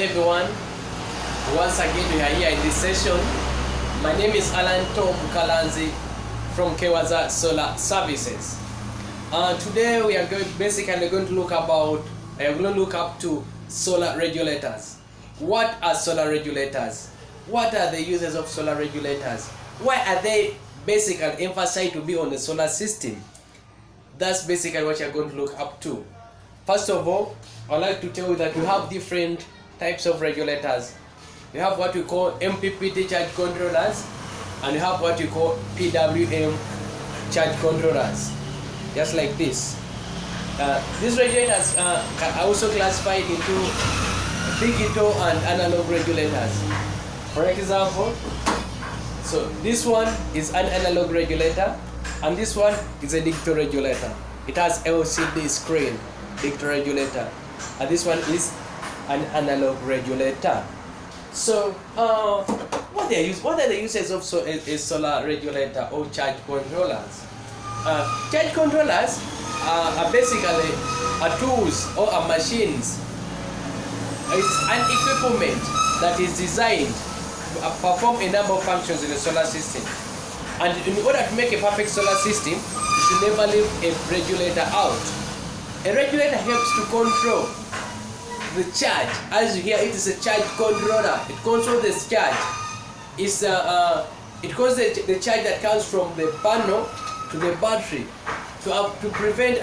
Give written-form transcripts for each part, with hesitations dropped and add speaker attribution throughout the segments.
Speaker 1: everyone, once again we are here in this session. My name is Alan Tom Kalanzi from Kewaza Solar Services. Today we are basically going to look up to solar regulators. What are solar regulators? What are the uses of solar regulators? Why are they basically emphasized to be on the solar system? That's basically what you're going to look up to. First of all, I'd like to tell you that we have different types of regulators. We have what we call MPPT charge controllers, and we have what we call PWM charge controllers, just like this. These regulators are also classified into digital and analog regulators. For example, so this one is an analog regulator, and this one is a digital regulator. It has LCD screen, digital regulator, and this one is an analog regulator. So, what are the uses of a solar regulator or charge controllers? Charge controllers are basically tools or machines. It's an equipment that is designed to perform a number of functions in the solar system. And in order to make a perfect solar system, you should never leave a regulator out. A regulator helps to control the charge. As you hear, it is a charge controller. It controls the charge. It controls the charge that comes from the panel to the battery to prevent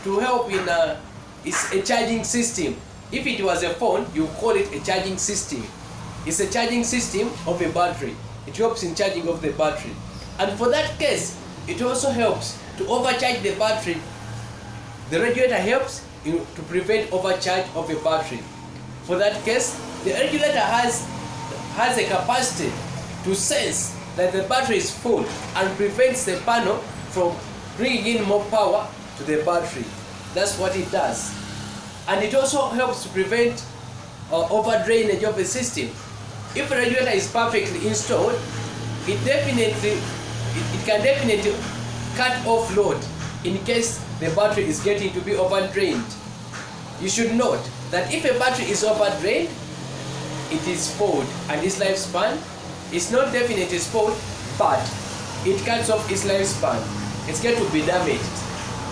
Speaker 1: to help in it's a charging system. If it was a phone, you call it a charging system. It's a charging system of a battery. It helps in charging of the battery. And for that case, it also helps to overcharge the battery. The regulator helps to prevent overcharge of a battery. For that case, the regulator has a capacity to sense that the battery is full and prevents the panel from bringing in more power to the battery. That's what it does. And it also helps to prevent over drainage of the system. If a regulator is perfectly installed, it can definitely cut off load in case the battery is getting to be overdrained. You should note that if a battery is overdrained, it is spoiled, and its lifespan is not definitely spoiled, but it cuts off its lifespan. It's going to be damaged.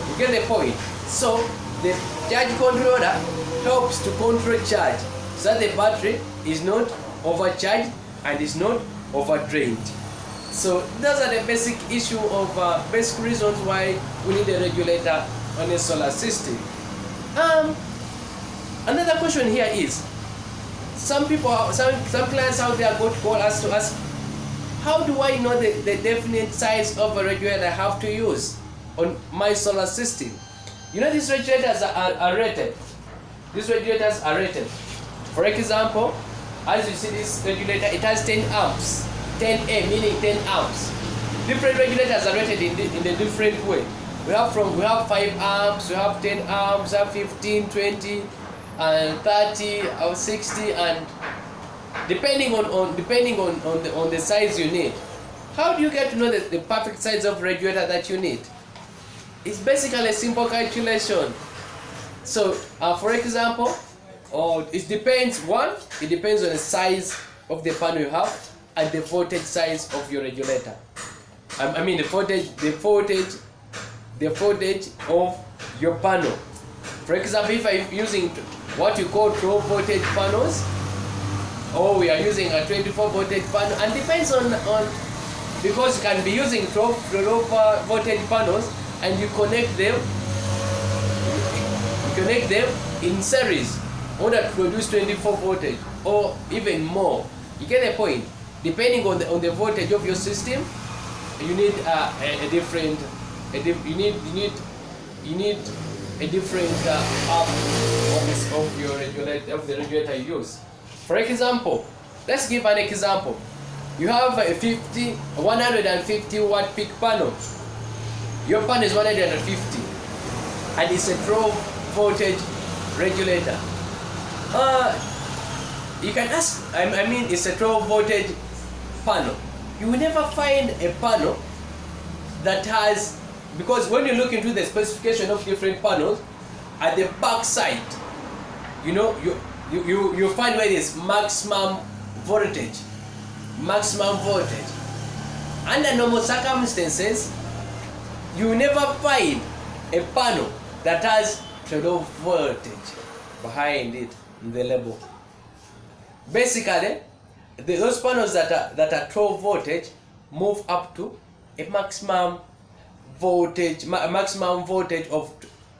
Speaker 1: You get the point? So the charge controller helps to control charge so that the battery is not overcharged and is not overdrained. So those are the basic basic reasons why we need a regulator on a solar system. Another question here is, some clients out there go to call us to ask, how do I know the definite size of a regulator I have to use on my solar system? You know, these regulators are rated. These regulators are rated. For example, as you see this regulator, it has 10 amps. 10A meaning 10 amps. Different regulators are rated in a different way. We have 5 amps, we have 10 amps, we have 15, 20, and 30, or 60, and depending on the size you need. How do you get to know the perfect size of regulator that you need? It's basically a simple calculation. So, for example, it depends on the size of the panel you have and the voltage size of your regulator. I mean the voltage of your panel. For example, if I'm using what you call 12 voltage panels, or we are using a 24 voltage panel, and depends on because you can be using 12 voltage panels and you connect them in series in order to produce 24 voltage or even more. You get the point? Depending on the voltage of your system, you need a different amp of the regulator you use. For example, let's give an example. You have a 150 watt peak panel. Your panel is 150, and it's a 12 voltage regulator. You can ask, it's a 12 voltage panel. You will never find a panel that has, because when you look into the specification of different panels, at the back side, you find where it is maximum voltage. Maximum voltage. Under normal circumstances, you never find a panel that has 12 voltage behind it in the label. Basically, those panels that are 12 voltage move up to a maximum voltage of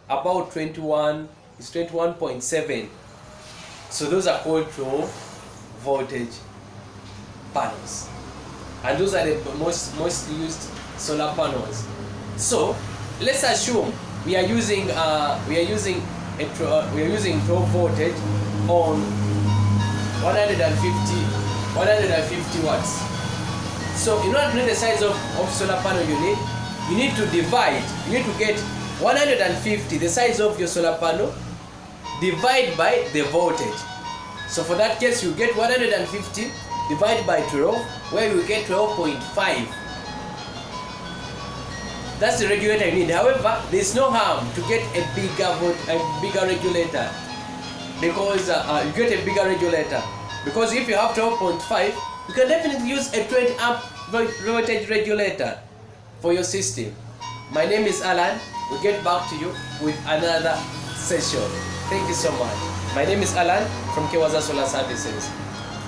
Speaker 1: about 21.7. So those are called 12 voltage panels, and those are the most used solar panels. So let's assume we are using 12 voltage on 150 watts. So in order to know the size of solar panel you need to divide. You need to get 150, the size of your solar panel, divide by the voltage. So for that case, you get 150 divided by 12, where you get 12.5. That's the regulator you need. However, there is no harm to get a bigger regulator, because you get a bigger regulator. Because if you have 12.5, you can definitely use a 20 amp voltage regulator for your system. My name is Alan. We'll get back to you with another session. Thank you so much. My name is Alan from Kewaza Solar Services.